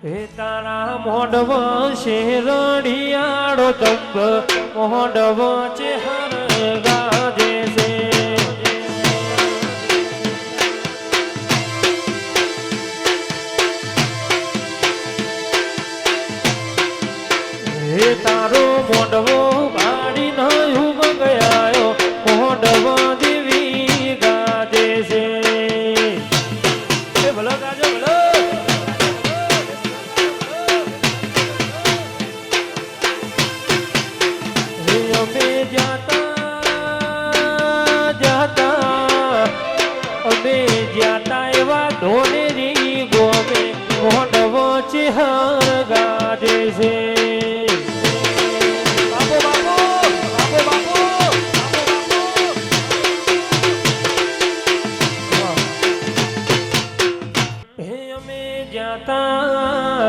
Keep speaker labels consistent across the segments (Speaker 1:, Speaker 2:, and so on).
Speaker 1: હે તારા મોઢવ શેરડિયાળો તબ મોઢવ ચેહર ગાજે છે હે તારો મોઢવો બાળી નયું ગયાયો મોઢવ દેવી ગાજે છે ભલો ગાજો ભલો ઢોલેરી ગોમે મોઢવો ચેહર ગાજે છે બાપો બાપો બાપો બાપો હે અમે જાતા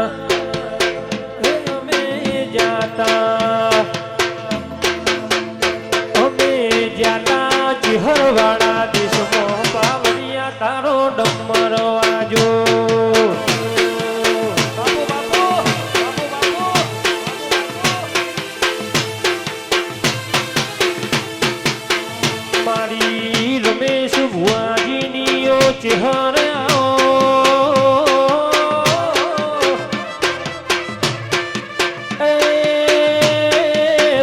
Speaker 1: ચેહરવાળા દેશમાં પાવડિયા તારો ડમર વાજો બાપો બાપો બાપો બાપો મારી રમેશ ભુવાજીનીઓ ચેહર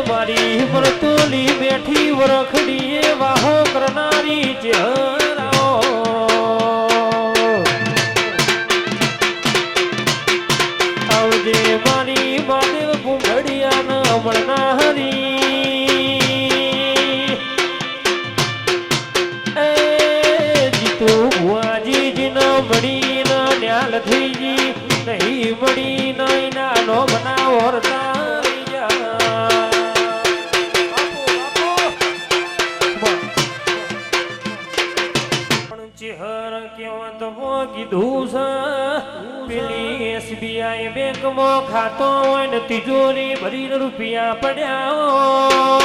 Speaker 1: મારી વર્તુલી બેઠી વરખડીએ વાહો કરનારી ચહેરાઓ આવજે મારી બાદેવ ઘુંઘડિયા ન મળનારી જીતો ભુવાજી ન મળી ન ન્યાલ થઈ જી નહીં મળી નહીં નાનો બનાવો ચેહર કેવત કીધું છે પેલી SBI બેંકમાં ખાતો હોય ને તિજોરી ભરીને રૂપિયા પડ્યા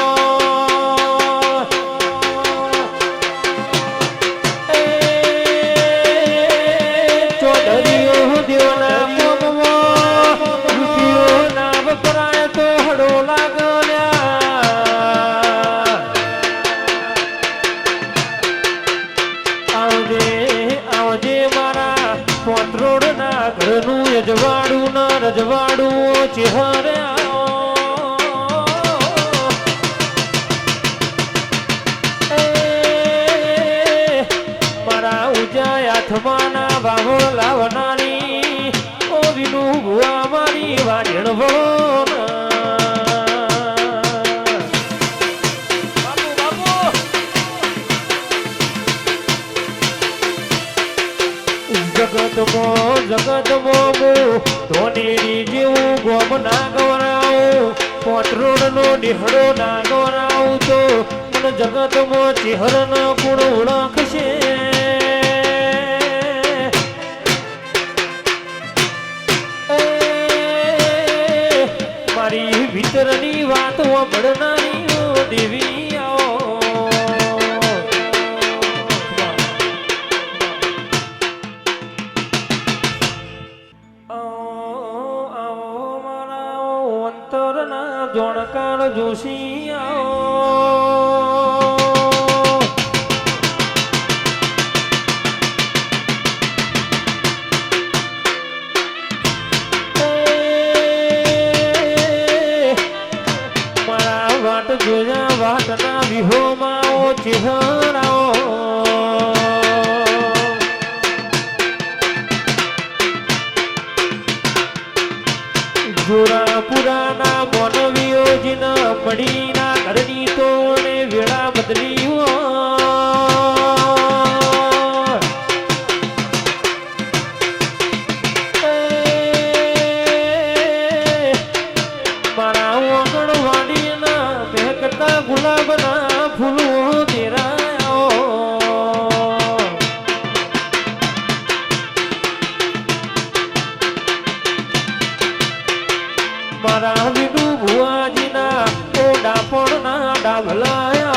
Speaker 1: ચોધરીઓ દેવના મોમમાં રૂપિયો ના વપરાય તો હડો લાગલ્યા આવજે મારા પોત્રોડ ના ઘરનું યજવાડું ના રજવાડું ચેહર મારા ઉજા હાથમાના ભાવો લાવનારી ઓ વિનું ભુવા મારી વાજણ જગતમાં ધોનેરી જેવું ગોમ ના ગવરાવું પોટરોડ નો ડીહડો ના ગવરાવું તો મને જગતમાં ચેહર ન ગુણ ઓળખશે મારી ભીતરની વાત મળનારી દેવી જોણકાર જોશી મારા વાટ જોયા વાટના વિહોમાં ચેહરાઓ જોરા પુરાના મોનવીઓ જીના પડીના ઘરની તોડે વેળા બદલી મારા આંગણવાડીના મહેકતા ગુલાબના ફૂલો તેરાયો મારા વિનુ ભુવાજીના ઓ ડાપણના ડાભલાયા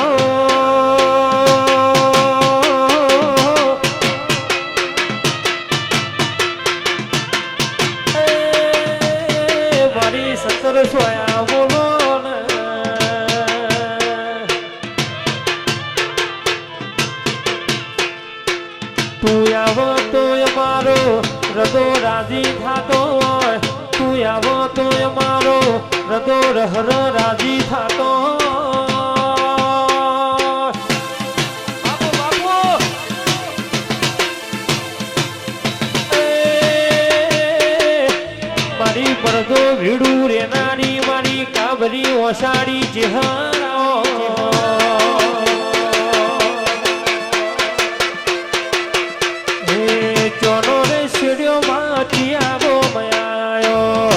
Speaker 1: સોયા બોલો ને તું આવો તો અમારો રદો રાજી થાતો હોય તું આવો તો અમારો રદો રહર રાજી થાતો મારી પડદો ભીડું રેનારી મારી કાબરી ઓસાડી ચહેરાઓ ચોનો રે શેડ્યો માંથી આવો મયાયો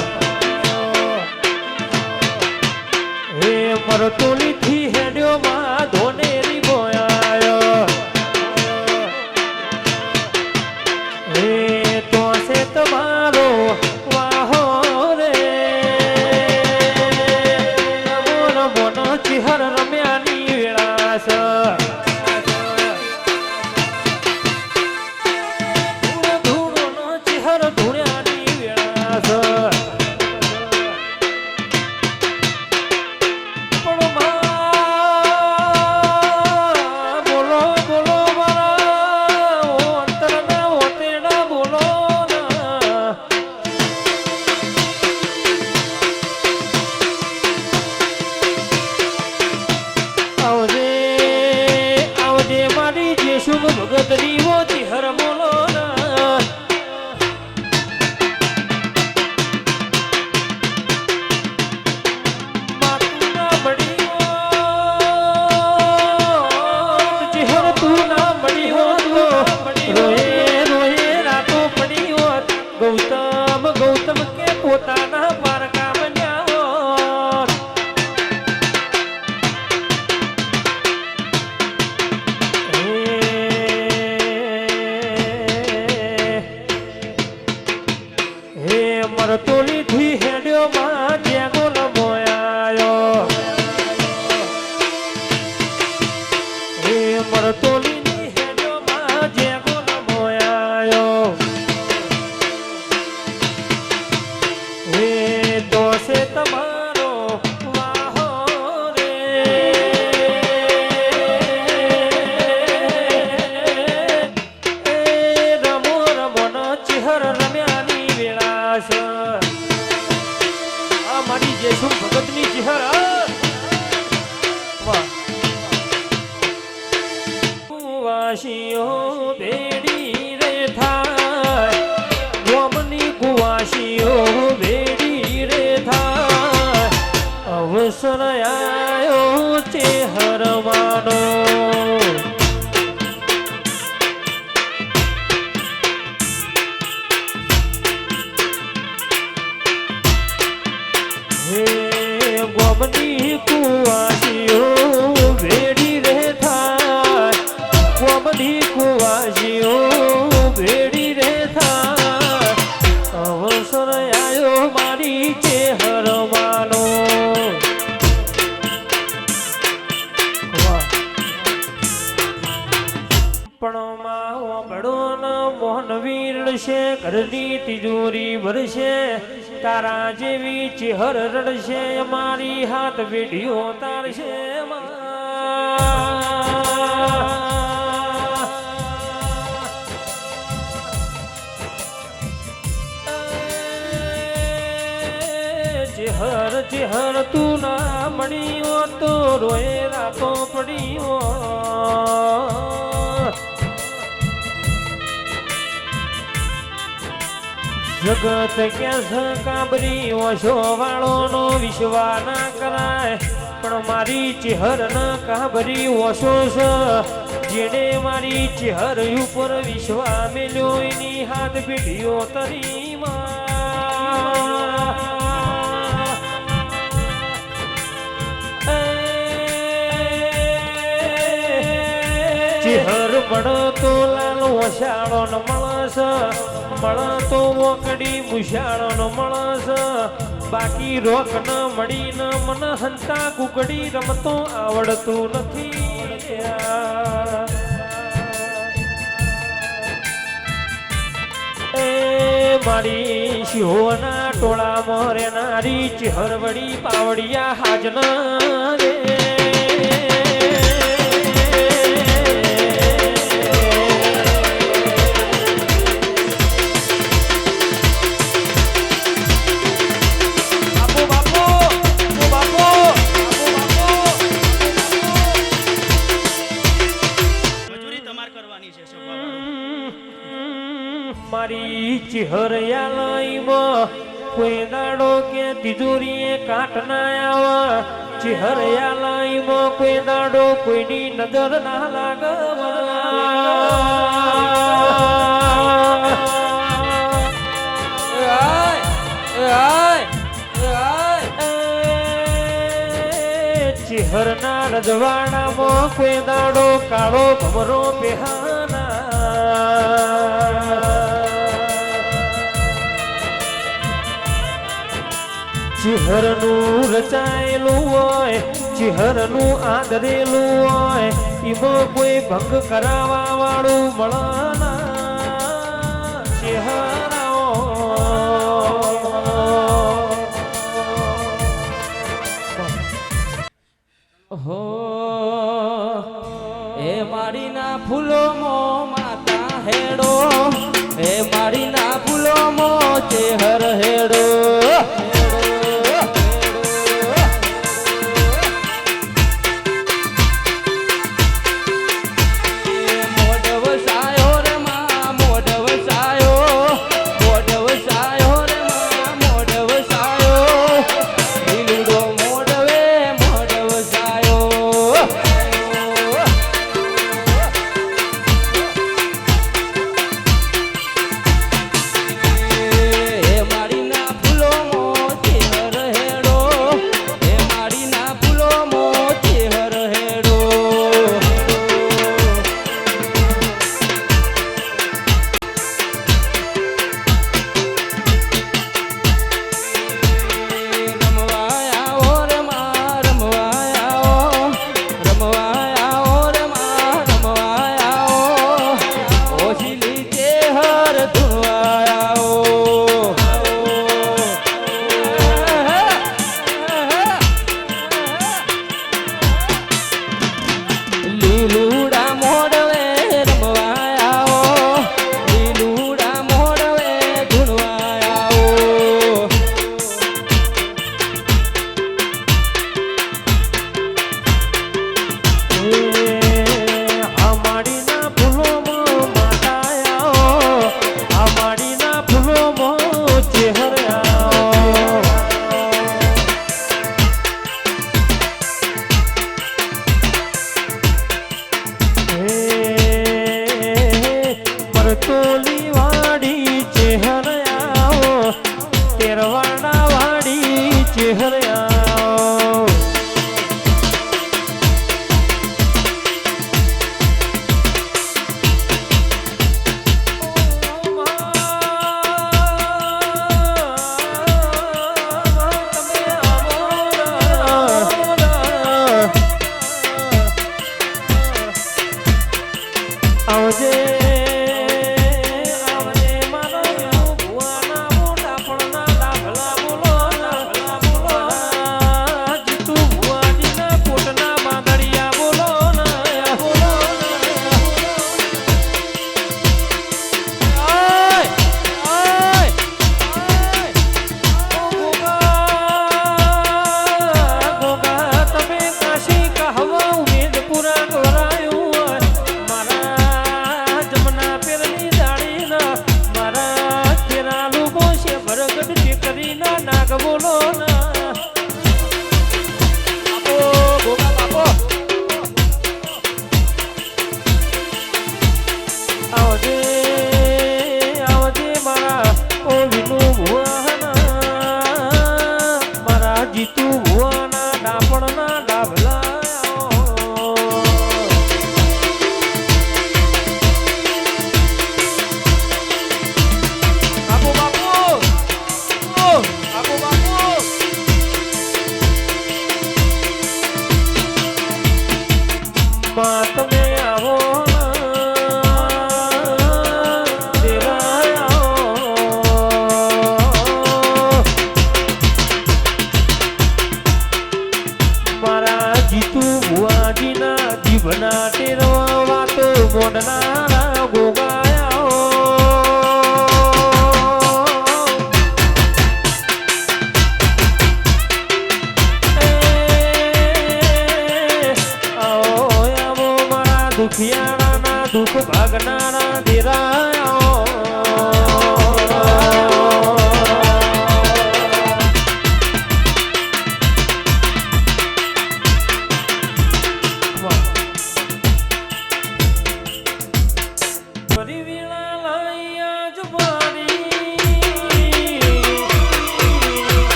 Speaker 1: હે મરતોલી થી હેડ્યો માં ધોનેરી બોયાયો હે તો સે તમારો વાહો રે નમો નમો નો ચિહર રમ્યાની વેળાસ ભગત રીવો ચિહર બોલો ના માતું ના મળ્યો ચિહર તું ના મળ્યો રોએ રોએ રાતો પડી હોત ગૌતમ ગૌતમ કે પોતાના પારકા બન્યા હોત મરતોલી થી હેડ્યો માં જેગો લમોયાયો હે મરતોલી ની હેડ્યો માં જેગો લમોયાયો હે દોસે તમારો વાહો રે રમો રમો નો ચિહર રમ્યાની વેળા મારી જેસુ ભગતની ચિહર કુવાસીઓ બેડી રે થાય ગોમની કુવાસીઓ બેડી રે થાય અવસર આયો ચેહરવાનો ગોમની કુવાસીઓ ભેડી રે થાય ગોમની કુવાસીઓ ભેડી રે થાય અવસર આયો મારી ચેહરવાનો પણ માં બડો ન મોહન વીર છે ઘરની તિજોરી ભરશે તારા જેવી ચિહર રડશે મારી હાથ વેઢીઓ તારશે ચિહર ચિહર તું ના મળ્યો તો રોએ રાતો પડ્યો જગત ક્યાં કાબરી ઓછો વાળો નો વિશ્વા ના કરાય પણ મારી ચિહર ન કાબરી ઓછો છે જેને મારી ચિહર ઉપર વિશ્વા મેલ્યો એની હાથ પીઢીઓ તરી ચિહર મળતો લાલ ઓછાળો ન મળસ મળતો મોકડી મુશાળો ન મળસ બાકી રોક ન મળી ન મન હંતા કુકડી રમતો આવડતું નથી એ મારી શિહોના ટોળામાં રેનારી ચિહરવડી પાવડિયા હાજના રે મારી ચિહરયાલયમાં કોઈ દાડો કે તિજોરીએ કાટ ના આવા ચિહરયાલયમાં કોઈ દાડો કોઈની નજર ના ચિહરના રજવાડામાં કોઈ દાડો કાળો ભમરો બેહાના ચિહરનું રચાયેલું હોય ચિહરનું આદરેલું હોય એમાં કોઈ ભંગ કરાવવા વાળું મળના ચિહરાઓ
Speaker 2: હો એ મારીના ફૂલોમો માતા હેડો એ મારીના ફૂલોમો ચેહર હેડો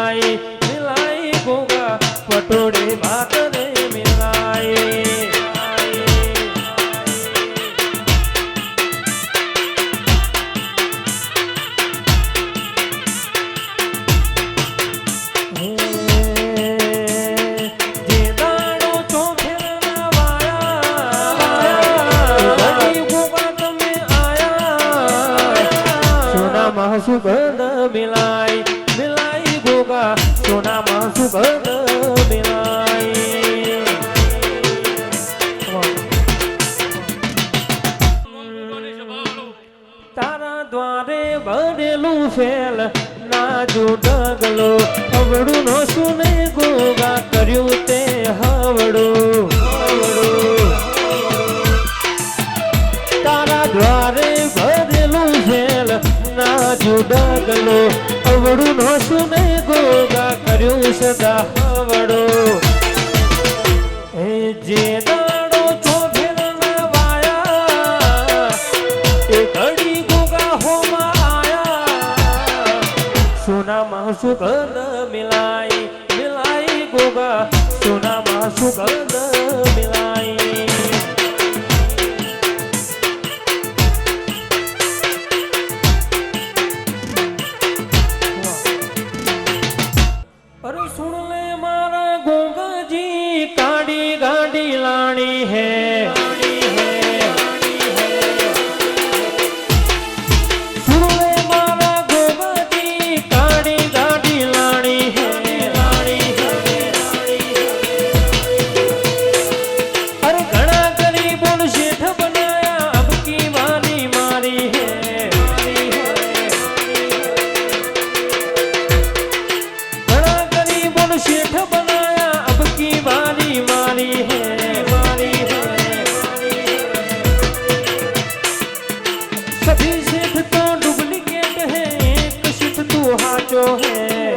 Speaker 1: મિલાઈ મિલાઈ ગોગા પટોળે ભાત રે મિલાઈ સુગંધ મિલાઈ મિલાઈ ગોગા સોનામાં સુગંધ મિલાઈ તારા દ્વારે બનેલું ફેલ નાજુ ડગલો હવડું નો સુને ગોગા કર્યું તે હવડું તારા દ્વારે ભરેલું ફેલ નાજુ ડગલો અવડું નો સુને ગોગા કર્યું સદા હવડો એ જે દાડો છો ફેરના વાયા એ ઘડી ગોગા હોમાં આયા સોનામાં સુગંધ મિલાઈ મિલાઈ ગોગા સોનામાં સુગંધ મિલાઈ अरे सुन ले मारा गोगा जी काड़ी गाड़ी लानी है सुन ले मारा गोगा जी काड़ी गाड़ी लानी है अरे घना गरीबों ने शेठ बनाया अब की वाली मारी है शेठ बनाया अब की बारी मारी है सभी शेठ तो डुप्लीकेट है एक शेठ तू हाचो है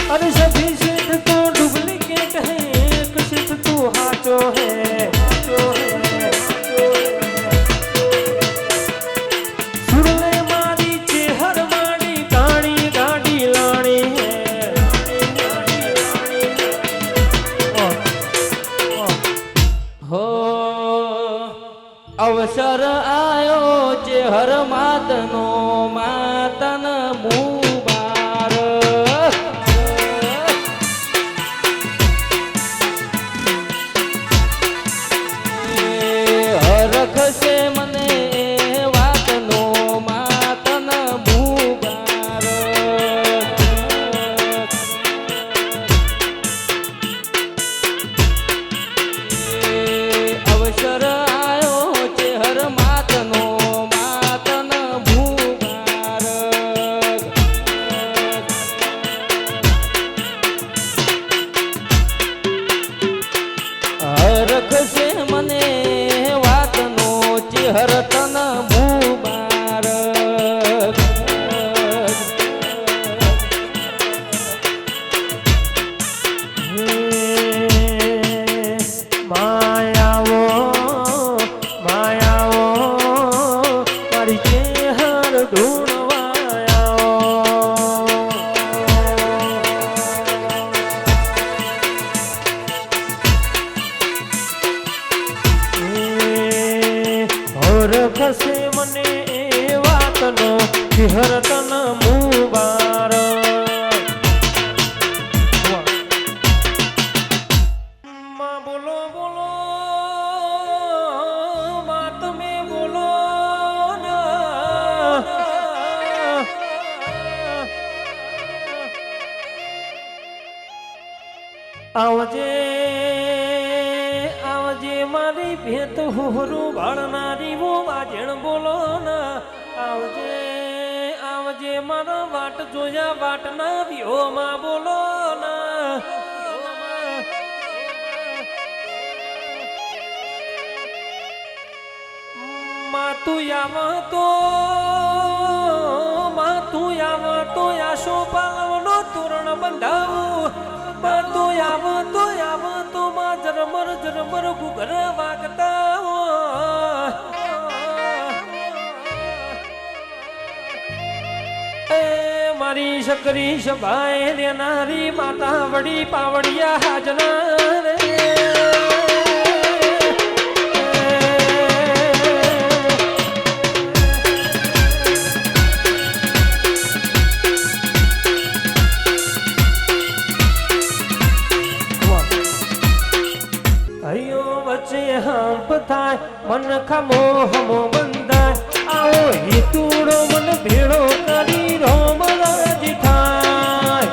Speaker 1: अरे सभी शेठ तो डुप्लीकेट है एक शेठ तू हाचो है
Speaker 2: અવસર આયો છે હર માતનો માતન મુબાર હરખ છે મને વાતનો માતન મુબાર અવસર રખશે મને વાતનો ચેહર તન મુબારક
Speaker 1: માયાવો માયાવો મારી ચેહર ઢૂંઢવાયાવો રખશે મને એ વાતનો ચેહર તન મુબારક માં બોલો બોલો માં તમે બોલો આવજે આવજે મારી ભેત હોરું ભાળનારી વો વાજણ બોલો ના આવજે આવજે મારા વાટ જોયા વાટ ના વ્યો માં બોલો ના માં તું આવ તો આશો પાલવનો તોરણ બંધાવું માં તું આવ તો માં જરમર ગુગર વાગતા એ મારી શકરી સભાએ દેનારી માતા વડી પાવડિયા હાજના રે હૈયો વચ્ચે હંપ થાય મન ખમો હમો બંધાય આવો હિતુડો મન ભેળો કરી રોમ રાજી થાય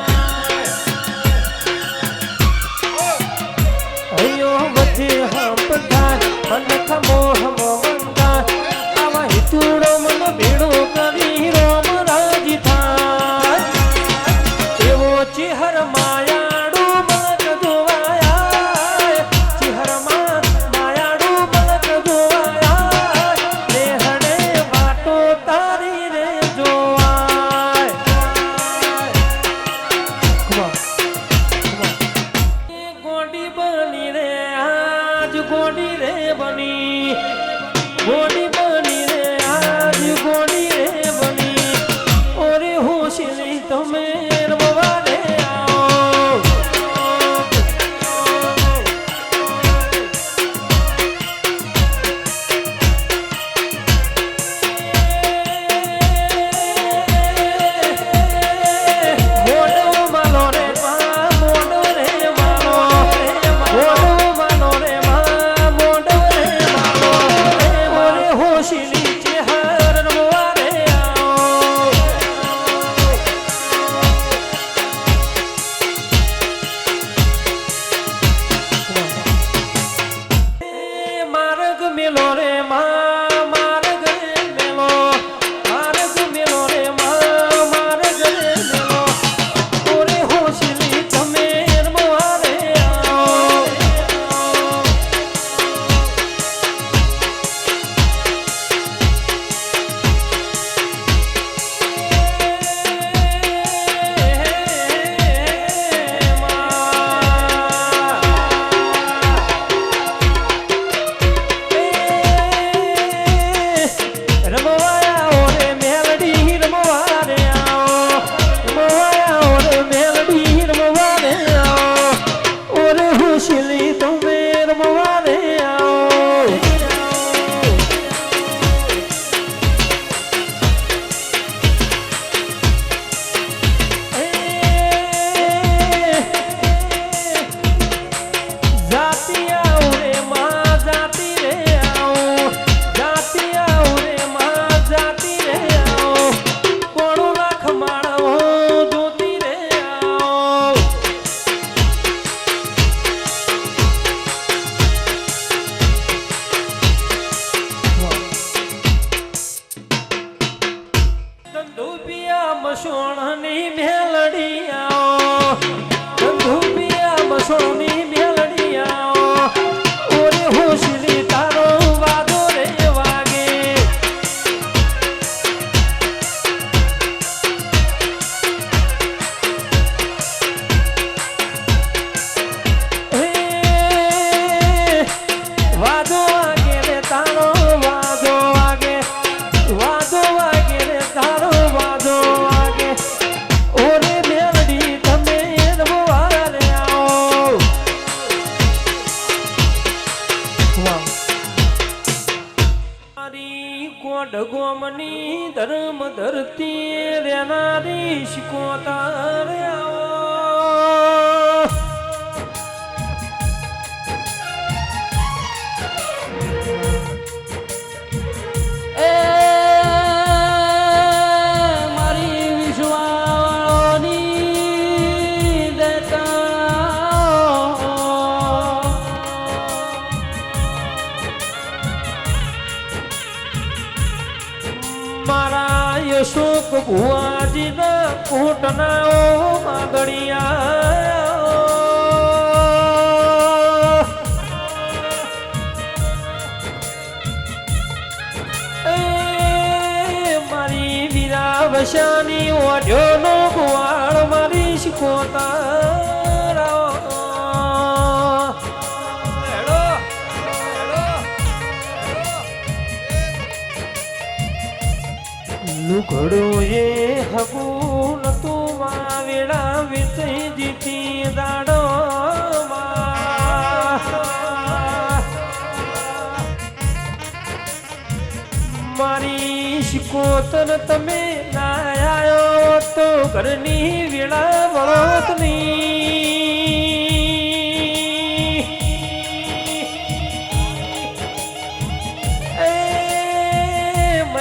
Speaker 1: હૈયો વચ્ચે હંપ થાય મન ખમો હમો બંધાય આવા હિતુડો મન ભેળો કરી રોમ રાજી થાય એવો ચિહર માયાડું મન જોવાયા ચિહર માયાડું મન જોવાયા દેહણે વાટો તારી રે જોવાય ગોડી બની રે આજ ગોડી રે બની ગોડી બની રે આજ ગોડી રે બની ઓરે હોશલી તમે રમવા રે આવો મોડો માલો રે માં મોડો રે માલો મોડો માલો રે માં મોડો રે માલો ઓરે હોશલી ચેહર રમવા રે આવો માર્ગ મેલો રે માં માર્ગ મેલો માર્ગ મેલો રે માં માર્ગ મેલો ઓરે હોશલી તમે રમવા રે આવો રમવાયા ઓરે મેલડી રમવા રે આવો રમવાયા ઓરે મેલડી રમવા રે આવો ઓરે હોશલી તમે રમવા રે આવો જાતી આવો રે માં જાતી રે આવો જાતી આવો રે માં જાતી રે આવો કોણો લાખ માળો જોતી રે આવો ધંધુપિયા મસોણની મેલડી આવો ધંધુપિયા મસોણની મેલડી આવો ઓરે હોશલી તારો વાદો રે વાગે હે વાદો વાગે રે તારો વાદો વાગે રે તારો વાદો વાગે ઓરે મેલડી તમે રમવા રે આવો મારી કોડ ગોમની ધર્મ ધરતી રેનારી શિકોતા રે આવો
Speaker 2: એ મારી વિશ્વાની દેતા
Speaker 1: મારા યશોક ભુવાજીના કોટના માગડિયા મારી વીરાવશાની ઓઢ્યોનો ગુવાળ મારી શિકોતા લુઘડો એ ભગું નતું માં વેળા વેચઈ જીતી દાડો મારી શિકોતર તમે ના આયો તો ઘરની વેળા વળતની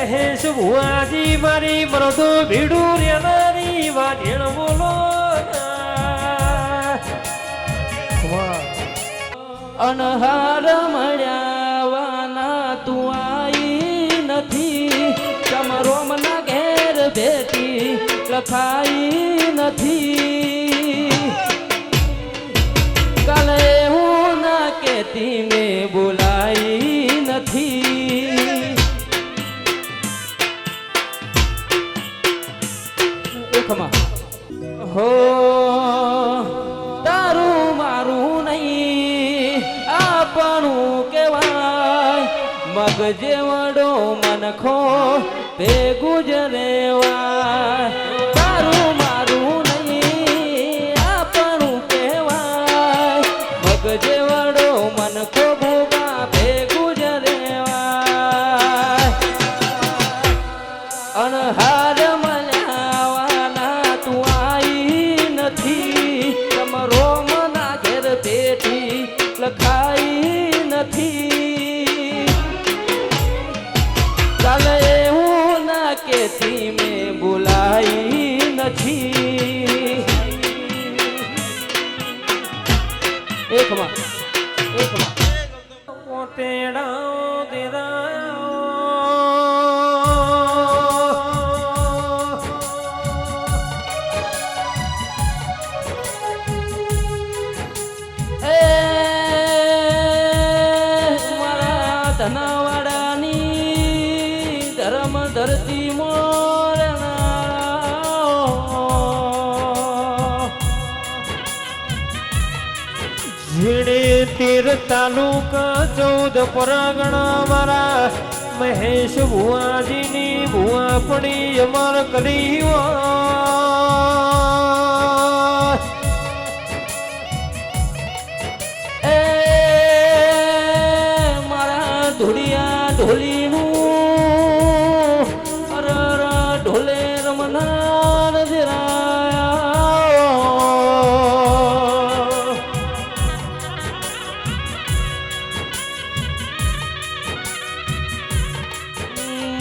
Speaker 1: મહેશ ભુવાજી મારી મરદો ભીડું રેનારી વાઢેણ બોલો
Speaker 2: અનહાર મળ્યા વાના તું આઈ નથી ચમરોમના ઘેર ભેટી લખાઈ નથી કાલે હું ના કેતી મેં બોલાઈ નથી હો તારું મારું નહીં આપણું કહેવાય મગજે વડો મનખો તે ગુજરેવાય તારું મારું નહીં આપણું કહેવાય મગજે વડો મનખો ભોગા તે ગુજરેવાય અનહાર લખાઈ નથી ચાલે એવું ના કેતી મેં બોલાઈ નથી એકમાં
Speaker 1: પોતેડા દેરાયો
Speaker 2: ધનવાડાની ધર્મ ધરતી
Speaker 1: ઝીણે તેર તાલુકા 14 પરગણા મારા મહેશ ભુવાજીની ભુવા પડી અમર કરી
Speaker 2: ધોળિયા ઢોલીનું અરર ઢોલે રમનાર જરાયા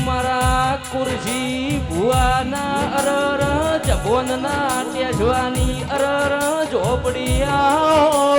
Speaker 2: મારા કુરજી ભુવાના અરર જબોનના ટેજવાની અરર ઝોપડિયા